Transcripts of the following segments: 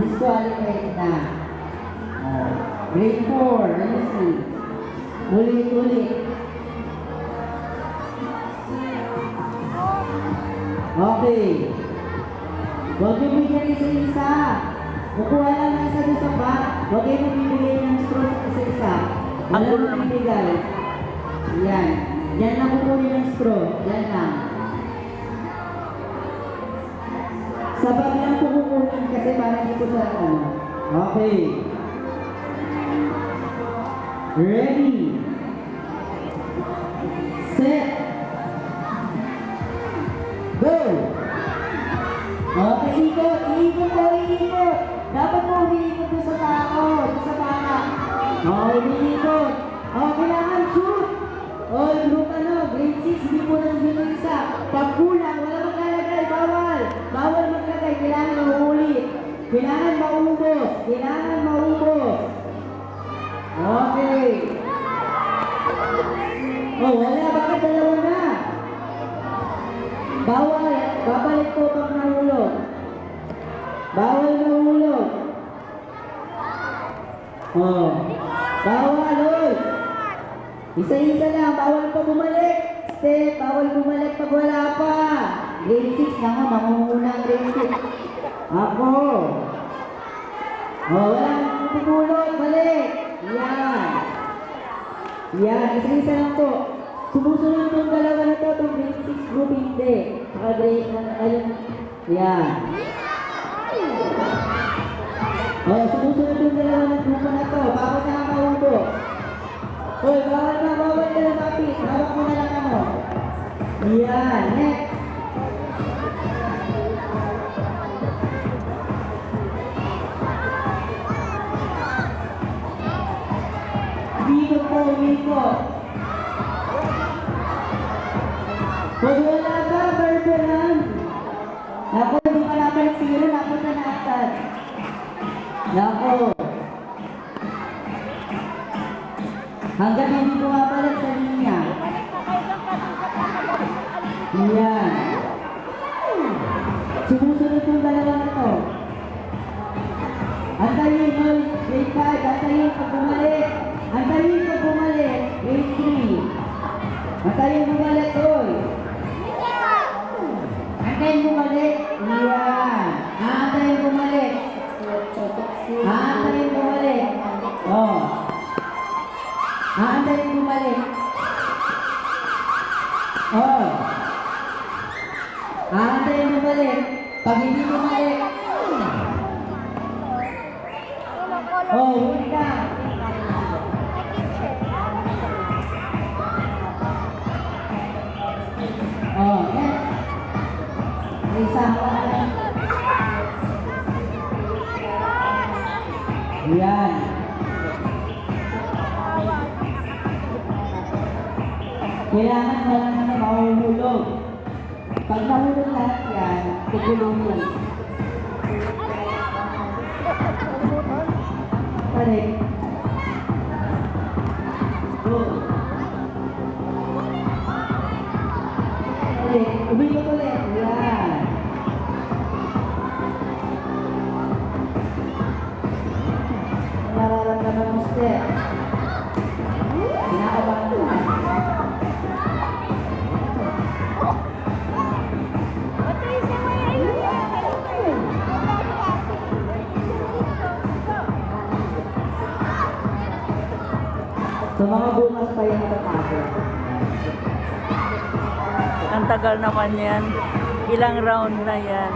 disqualified na. Oh. Grade 4, listen. Ulit. Okay. Huwag niyo bigyan isa-isa. Kukuha lang ng isa doon sa bag. Huwag kayo magbibigay ng straw sa isa-isa. Wala nang bibigay. Yan. Yan lang kukunin ng straw. Yan lang. Sa bag lang po kukunin kasi para hindi ko sa ano. Okay. Ready. Set. Go. Okay, ikot. Dapat mo umiikot doon sa tao, doon sa bata. Okay, umiikot. Kailangan shoot. Group grade 6, hindi po na dito isa. Pag kulang, wala maglalagay, bawal. Bawal maglagay, kailangan maulit. Kailangan maubos. Okay. Wala, bakit dalawa na? Bawal, babalik po pag nahulog. Bawal mahulog. Bawal, isa-isa lang, bawal pa bumalik. Step, bawal bumalik pag wala pa. Grade 6 na nga, mamumuna ang grade 6. Ako. Walang pupulot, balik. Yan, isa-isa lang po. Sumusunod itong dalawa na to, itong grade 6 group hindi. Saka grade na ayun. Yan. Sumusunod itong dalawa na grupo na to. Bakit na maubo? Bawal na lang kapit. Hawak mo na lang ano. Yan, next. Dito. Pag wala ka, barberan. Naku, hindi ka napalik siguro, napunta na atas. Naku. Hanggang hindi pumapalik sa linya. Yan. Sumusunod yung dalawa na to. Antayin, grade 5, antayin pag bumalik. Grade 3. Antayin bumalik, Antayin bumalik. Yan. Antayin bumalik. Antayin bumalik. Antayin bumalik. Pag hindi bumalik. Wait ka. Yan. Kailangan wala na mahuhulog. Pag nahulog lahat yan, kukulungin. Correct. Go. Umikot ulit. Yan. Nararamdaman mo step. Kinakabahan mo. So mga bukas pa yung natatapos. Ang tagal naman yan. Ilang round na yan.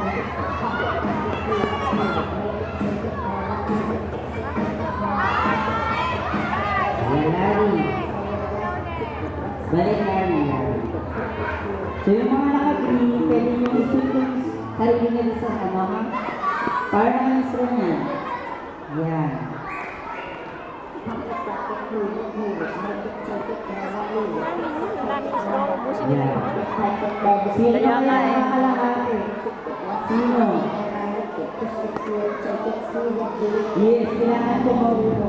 Balik Larry. So yung mga naka-green, pwede yung isun yung sarili nila sa ano ha? Para naman yung straw niya. Yan. Sino Kaya nga eh. nakakalakati? Sino? Yes, kailangan ko maulo.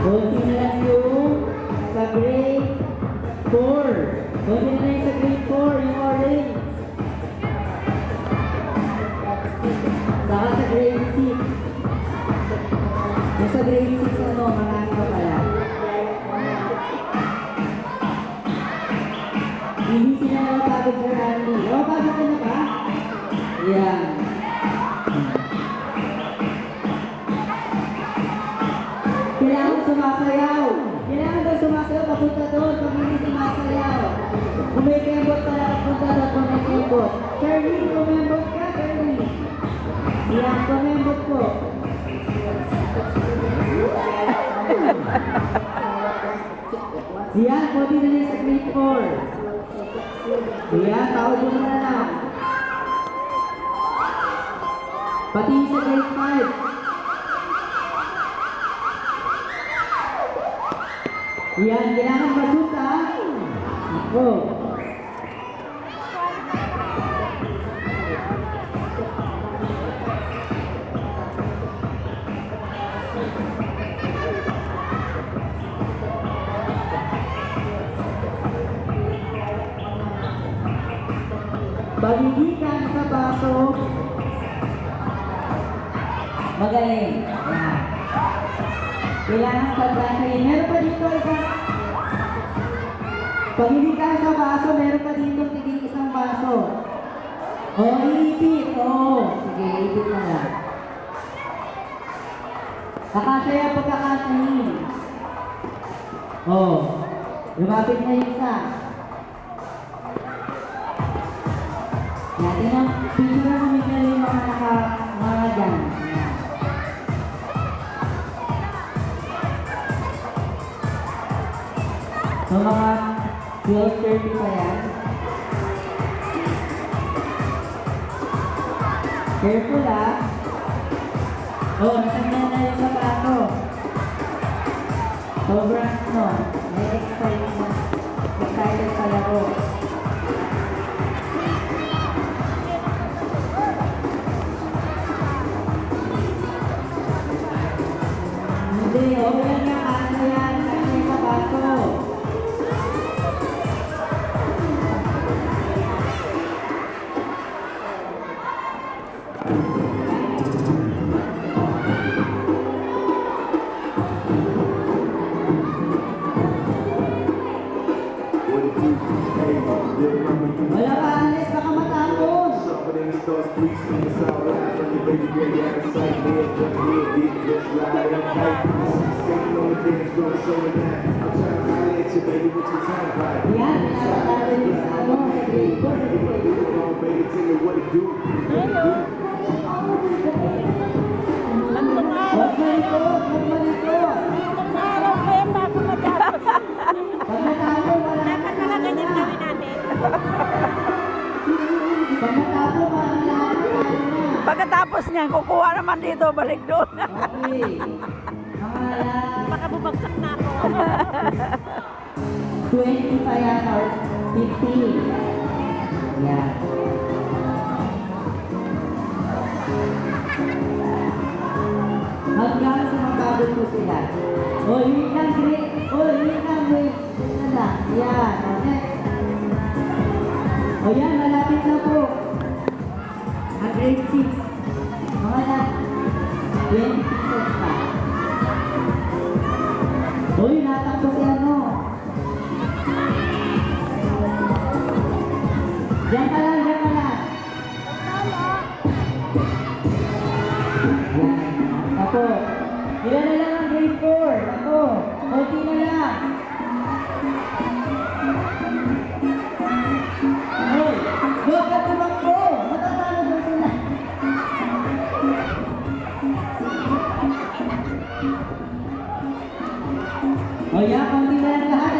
Kunti na lang yung sa grade 4. Kunti na lang sa grade 4, yung orange. Saka sa grade 6. Yung sa grade 6, ano, marami pa pala. Hindi sila napagod sa Randy. O, pagod ka na ba? Yan. Kailangan sumasayaw. Kailangan daw sumasayaw, papunta doon. Pag hindi sumasayaw. Kung may kembot pala, papunta doon kung may kembot. Charlie, kumembot ka, Charlie. Yan, kumembot po. Yan, pwede na rin sa grade 4. Yan, paupo na lang. Pati sa grade 5. Yan, kailangan masuta. Ako. Pag hindi ka nakapasok, magaling. Yan. Kailangan pagbantayin. Meron pa dito isang... Pag hindi ka sa baso, meron pa dito tigil isang baso. O, iipit. O, sige, iipit na lang. Kakasaya pagkakasahin. O, lumapit na yung isa. Natin ang picture na kumigil yung mga dyan. Yan. So, mga 12:30 pa yan. Careful ah. Oh, natanggal na yung sapato. Sobrang no. May excited sa laro. Hindi, okay lang yan. Ano yan? Ano yung sapato? Wala ka, Anes, baka matapos. Yan, pinapatalo yung sa ano, sa grade 4. Huwag malikot, huwag malikot. Pag natalo, wala na. Pag natalo, wala na. Pagkatapos niyan, kukuha naman dito, balik doon. Okay. Mga Baka bumagsak na ako. 20 pa yan or 50. Yan. Hanggang sa magkabot po sila. O, yun lang, great. O, yun lang, great. Yun lang. Yan. O, next. O, yan, malapit na po. Ang grade 6. Mga na, 20 pieces pa. Uy, natakbo si ano. Diyan ka lang, diyan ka lang. Yan. Ako. Ilan na lang ang grade 4? Ako. Konti na lang. Hoy, huwag ka tumakbo. Matatalo doon sila. O yan, konti na lang lahat.